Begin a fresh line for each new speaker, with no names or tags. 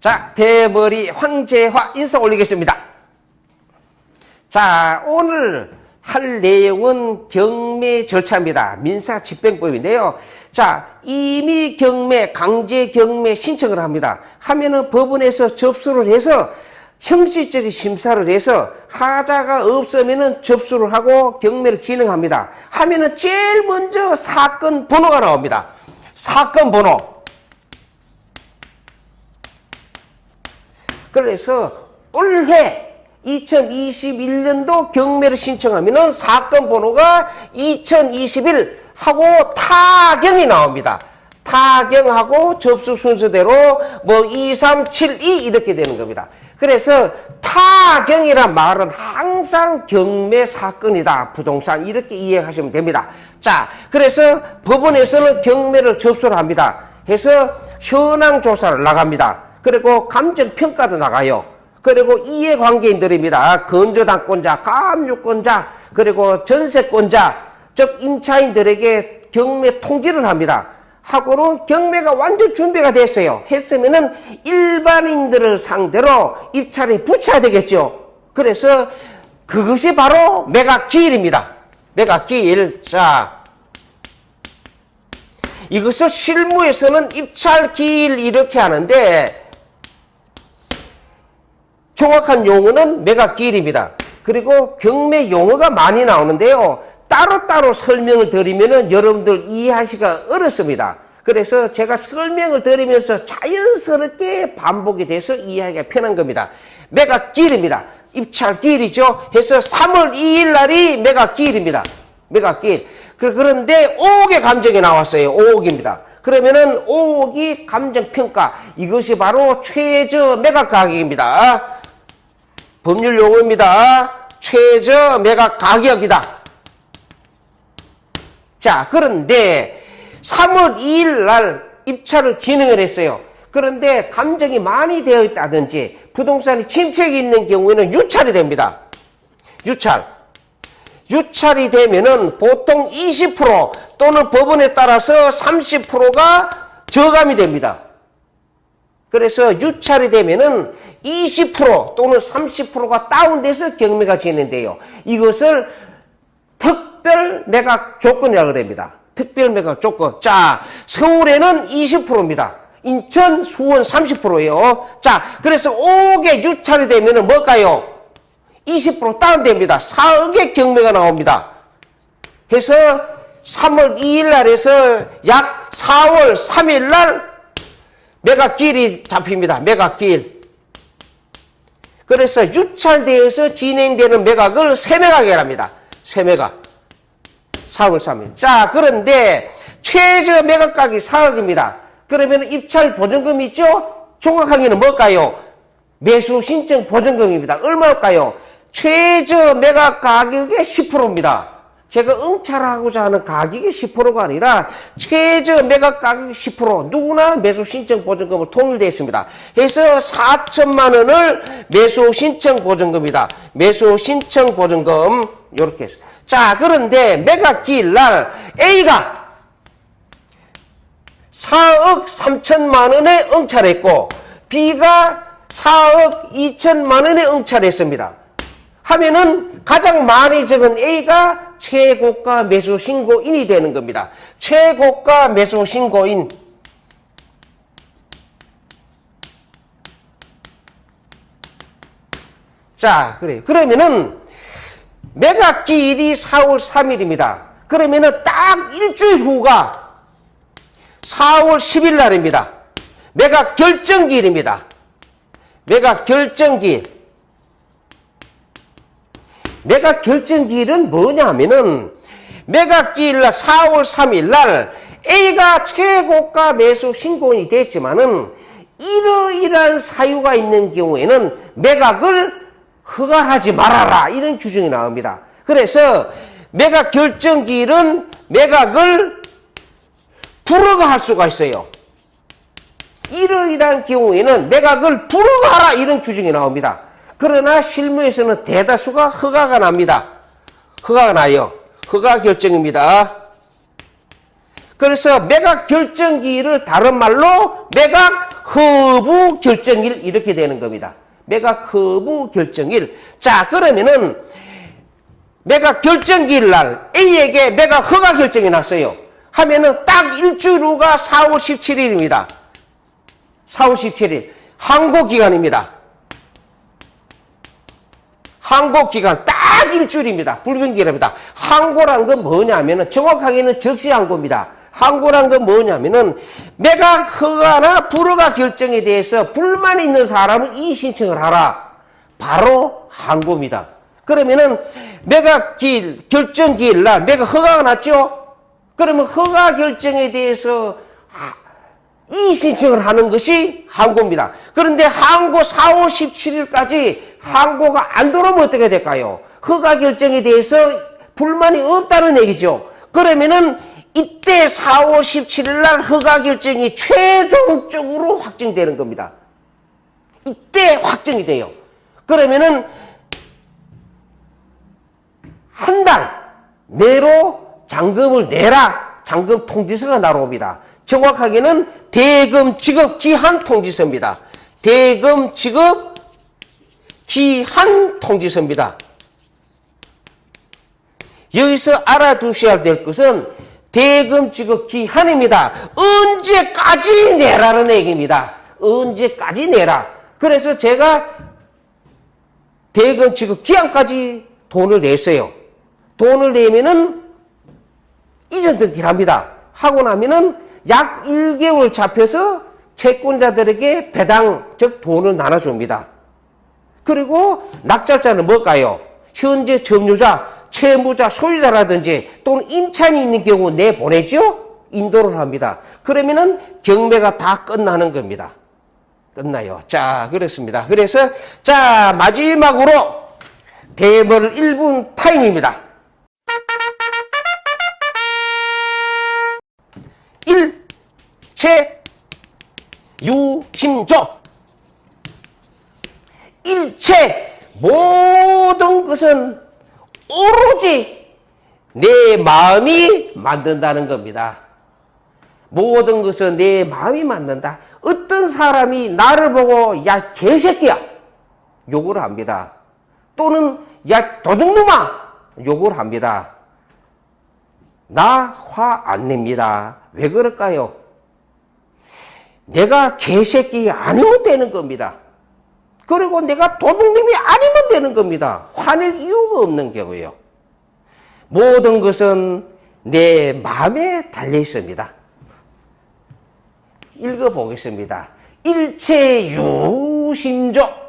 자, 대머리 황재화 인사 올리겠습니다. 자, 오늘 할 내용은 경매 절차입니다. 민사집행법인데요. 자, 이미 경매, 강제 경매 신청을 합니다. 하면은 법원에서 접수를 해서 형식적인 심사를 해서 하자가 없으면은 접수를 하고 경매를 진행합니다. 하면은 제일 먼저 사건 번호가 나옵니다. 사건 번호. 그래서 올해 2021년도 경매를 신청하면은 사건 번호가 2021 하고 타경이 나옵니다. 타경하고 접수 순서대로 뭐 2372 이렇게 되는 겁니다. 그래서 타경이란 말은 항상 경매 사건이다. 부동산 이렇게 이해하시면 됩니다. 자, 그래서 법원에서는 경매를 접수를 합니다. 해서 현황 조사를 나갑니다. 그리고 감정평가도 나가요. 그리고 이해관계인들입니다. 건조당권자, 가압류권자, 그리고 전세권자, 즉 임차인들에게 경매 통지를 합니다. 하고는 경매가 완전 준비가 됐어요. 했으면은 일반인들을 상대로 입찰에 붙여야 되겠죠. 그래서 그것이 바로 매각기일입니다. 매각기일. 자, 이것을 실무에서는 입찰기일 이렇게 하는데 정확한 용어는 매각기일입니다. 그리고 경매 용어가 많이 나오는데요. 따로따로 설명을 드리면은 여러분들 이해하시기가 어렵습니다. 그래서 제가 설명을 드리면서 자연스럽게 반복이 돼서 이해하기가 편한 겁니다. 매각기일입니다. 입찰기일이죠. 해서 3월 2일 날이 매각기일입니다. 매각기일. 그런데 5억의 감정이 나왔어요. 5억입니다. 그러면은 5억이 감정평가. 이것이 바로 최저 매각 가격입니다. 법률 용어입니다. 최저 매각 가격이다. 자, 그런데 3월 2일 날 입찰을 진행을 했어요. 그런데 감정이 많이 되어 있다든지 부동산이 침체가 있는 경우에는 유찰이 됩니다. 유찰이 되면은 보통 20% 또는 법원에 따라서 30%가 저감이 됩니다. 그래서 유찰이 되면은 20% 또는 30%가 다운돼서 경매가 진행돼요. 이것을 특별 매각 조건이라고 합니다. 특별 매각 조건. 자, 서울에는 20%입니다. 인천, 수원 30%예요. 자, 그래서 5억에 유찰이 되면은 뭘까요? 20% 다운됩니다. 4억의 경매가 나옵니다. 해서 3월 2일 날에서 약 4월 3일 날 매각기일이 잡힙니다. 매각기일. 그래서 유찰대에서 진행되는 매각을 세매각이라 합니다. 세매각. 4월 3일. 자, 그런데 최저 매각가격이 4억입니다. 그러면 입찰 보증금이 있죠? 정확하게는 뭘까요? 매수 신청 보증금입니다. 얼마일까요? 최저 매각 가격의 10%입니다. 제가 응찰하고자 하는 가격이 10%가 아니라 최저 매각 가격이 10%. 누구나 매수 신청 보증금을 통일되어 있습니다. 해서 4천만 원을 매수 신청 보증금이다. 매수 신청 보증금 이렇게 해서. 자, 그런데 매각기일 날 A가 4억 3천만 원에 응찰했고 B가 4억 2천만 원에 응찰했습니다. 하면은 가장 많이 적은 A가 최고가 매수 신고인이 되는 겁니다. 최고가 매수 신고인. 자, 그래. 그러면은 매각기일이 4월 3일입니다. 그러면은 딱 일주일 후가 4월 10일 날입니다. 매각 결정기일입니다. 매각 결정기일. 매각 결정기일은 뭐냐 하면은 매각기일 날 4월 3일 날 A가 최고가 매수 신고인이 됐지만은 이러이러한 사유가 있는 경우에는 매각을 허가하지 말아라. 이런 규정이 나옵니다. 그래서 매각 결정기일은 매각을 불허가할 수가 있어요. 이러이러한 경우에는 매각을 불허가하라. 이런 규정이 나옵니다. 그러나 실무에서는 대다수가 허가가 납니다. 허가가 나요. 허가 결정입니다. 그래서 매각 결정기일을 다른 말로 매각 허무 결정일 이렇게 되는 겁니다. 내가 허무 결정일. 자, 그러면은 내가 결정기일 날 A에게 내가 허가 결정이 났어요. 하면은 딱 일주일 후가 4월 17일입니다. 4월 17일. 항고기간입니다. 항고기간 딱 일주일입니다. 불변기간입니다. 항고란 건 뭐냐면은 정확하게는 적시항고입니다. 항고란 건 뭐냐면은 내가 허가나 불허가 결정에 대해서 불만이 있는 사람은 이의 신청을 하라. 바로 항고입니다. 그러면은 내가 결정기일 날 내가 허가가 났죠? 그러면 허가 결정에 대해서 이의 신청을 하는 것이 항고입니다. 그런데 항고 4월 17일까지 항고가 안 들어오면 어떻게 될까요? 허가 결정에 대해서 불만이 없다는 얘기죠. 그러면은 이때 4월 17일 날 허가 결정이 최종적으로 확정되는 겁니다. 이때 확정이 돼요. 그러면은 한 달 내로 잔금을 내라. 잔금 통지서가 날아옵니다. 정확하게는 대금 지급 기한 통지서입니다. 대금 지급 기한 통지서입니다. 여기서 알아두셔야 될 것은 대금 지급 기한입니다. 언제까지 내라는 얘기입니다. 언제까지 내라. 그래서 제가 대금 지급 기한까지 돈을 냈어요. 돈을 내면은 이전 등기를 합니다. 하고 나면은 약 1개월 잡혀서 채권자들에게 배당, 즉 돈을 나눠줍니다. 그리고 낙찰자는 뭘까요? 현재 점유자, 채무자, 소유자라든지 또는 임차인이 있는 경우 내보내죠? 인도를 합니다. 그러면은 경매가 다 끝나는 겁니다. 끝나요. 자, 그렇습니다. 그래서 자, 마지막으로 대물 1분 타임입니다. 일체 유심조. 일체 모든 것은 오로지 내 마음이 만든다는 겁니다. 모든 것은 내 마음이 만든다. 어떤 사람이 나를 보고 야 개새끼야 욕을 합니다. 또는 야 도둑놈아 욕을 합니다. 나 화 안 냅니다. 왜 그럴까요? 내가 개새끼 아니면 되는 겁니다. 그리고 내가 도둑놈이 아니면 되는 겁니다. 화낼 이유가 없는 경우요. 모든 것은 내 마음에 달려 있습니다. 읽어보겠습니다. 일체 유심조.